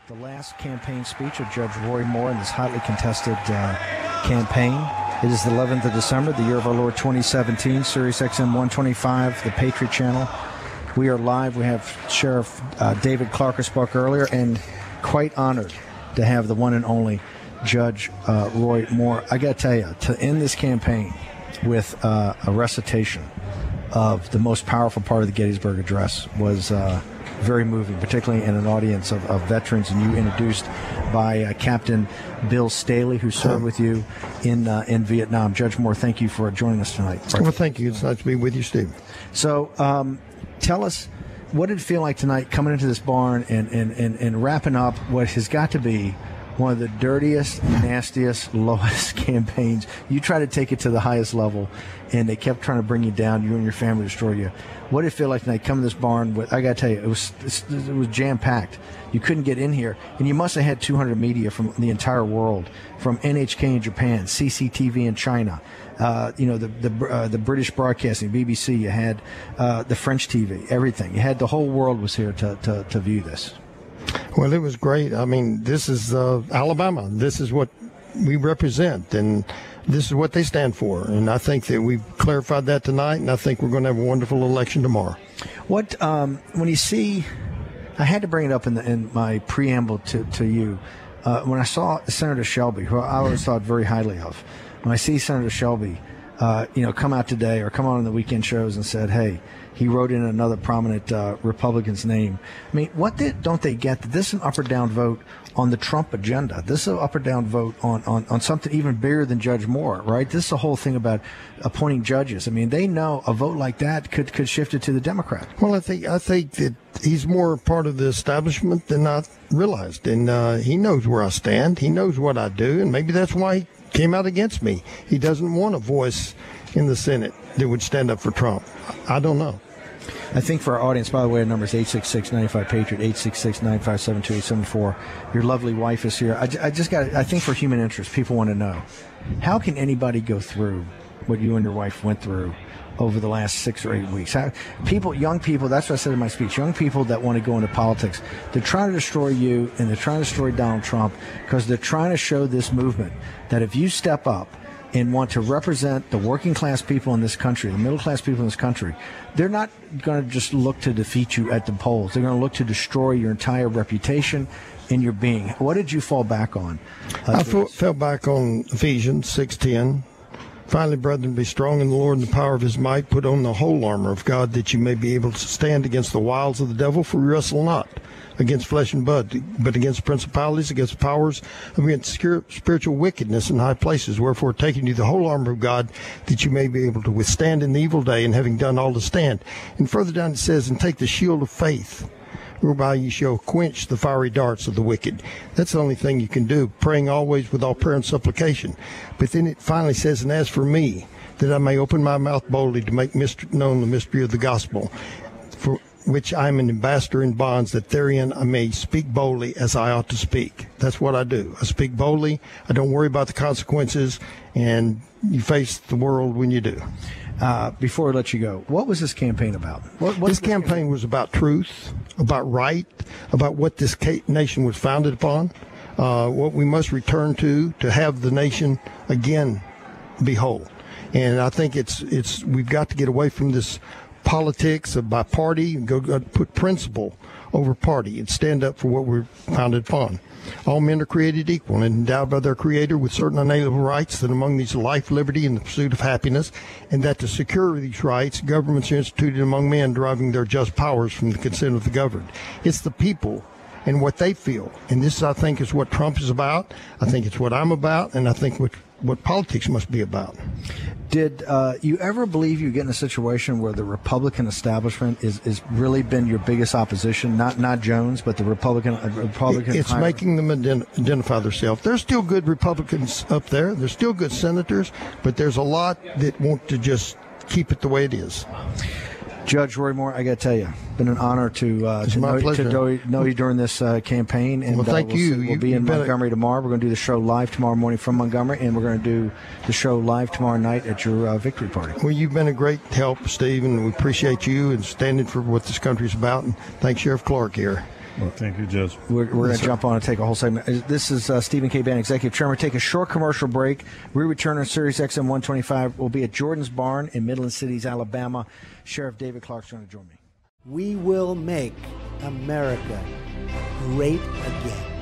The last campaign speech of Judge Roy Moore in this hotly contested campaign. It is the 11th of December, the year of our Lord 2017, Sirius XM 125, the Patriot Channel. We are live. We have Sheriff David Clark, who spoke earlier, and quite honored to have the one and only Judge Roy Moore. I got to tell you, to end this campaign with a recitation of the most powerful part of the Gettysburg Address was very moving, particularly in an audience of veterans, and you introduced by Captain Bill Staley, who served with you in Vietnam. Judge Moore, thank you for joining us tonight. Well, thank you. It's nice to be with you, Steve. So tell us, what did it feel like tonight coming into this barn and wrapping up what has got to be one of the dirtiest, nastiest, lowest campaigns? You try to take it to the highest level, and they kept trying to bring you down, you and your family, destroy you. What did it feel like tonight coming to this barn with, I got to tell you, it was jam-packed. You couldn't get in here, and you must have had 200 media from the entire world, from NHK in Japan, CCTV in China, the British broadcasting, BBC. You had the French TV, everything. You had the whole world was here to view this. Well, it was great. I mean, this is Alabama. This is what we represent, and this is what they stand for. And I think that we've clarified that tonight, and I think we're going to have a wonderful election tomorrow. What when you see, I had to bring it up in my preamble to you. When I saw Senator Shelby, who I always thought very highly of, when I see Senator Shelby, come out today or come on the weekend shows and said, hey, he wrote in another prominent Republican's name. I mean, don't they get that this is an up or down vote on the Trump agenda? This is an up or down vote on something even bigger than Judge Moore, right? This is the whole thing about appointing judges. I mean, they know a vote like that could shift it to the Democrat. Well, I think that he's more part of the establishment than I realized, and he knows where I stand. He knows what I do, and maybe that's why he came out against me. He doesn't want a voice in the Senate that would stand up for Trump. I don't know. I think for our audience, by the way, our number is 866-95-PATRIOT, 866-957-2874. Your lovely wife is here. I think for human interest, people want to know, how can anybody go through what you and your wife went through over the last 6 or 8 weeks? Young people, that's what I said in my speech, young people that want to go into politics, they're trying to destroy you and they're trying to destroy Donald Trump because they're trying to show this movement that if you step up and want to represent the working class people in this country, the middle class people in this country, they're not going to just look to defeat you at the polls. They're going to look to destroy your entire reputation and your being. What did you fall back on? I fell back on Ephesians 6:10. Finally, brethren, be strong in the Lord and the power of his might. Put on the whole armor of God that you may be able to stand against the wiles of the devil, for we wrestle not against flesh and blood, but against principalities, against powers, against spiritual wickedness in high places. Wherefore, taking you the whole armor of God, that you may be able to withstand in the evil day, and having done all to stand. And further down it says, and take the shield of faith, whereby you shall quench the fiery darts of the wicked. That's the only thing you can do, praying always with all prayer and supplication. But then it finally says, and as for me, that I may open my mouth boldly to make known the mystery of the gospel, for which I am an ambassador in bonds, that therein I may speak boldly as I ought to speak. That's what I do. I speak boldly. I don't worry about the consequences, and you face the world when you do. Before I let you go, what was this campaign about? This campaign was about truth, about right, about what this nation was founded upon, what we must return to have the nation again be whole. And I think we've got to get away from this politics by party and go put principle over party and stand up for what we're founded upon. All men are created equal and endowed by their Creator with certain unalienable rights, that among these life, liberty, and the pursuit of happiness, and that to secure these rights, governments are instituted among men, deriving their just powers from the consent of the governed. It's the people and what they feel. And this, I think, is what Trump is about. I think it's what I'm about, and I think what politics must be about. Did you ever believe you get in a situation where the Republican establishment is really been your biggest opposition, not Jones, but the Republican? It's making them identify themselves. There's still good Republicans up there. There's still good senators, but there's a lot that want to just keep it the way it is. Judge Roy Moore, I got to tell you, been an honor to know you during this campaign. And well, thank you. We'll be in Montgomery tomorrow. We're going to do the show live tomorrow morning from Montgomery, and we're going to do the show live tomorrow night at your victory party. Well, you've been a great help, Steve, and we appreciate you and standing for what this country's about. And thanks, Sheriff Clark here. Well, thank you, Judge. We're going to jump on and take a whole segment. This is Stephen K. Bannon, Executive Chairman. Take a short commercial break. We return on Sirius XM 125. We'll be at Jordan's Barn in Midland Cities, Alabama. Sheriff David Clark's going to join me. We will make America great again.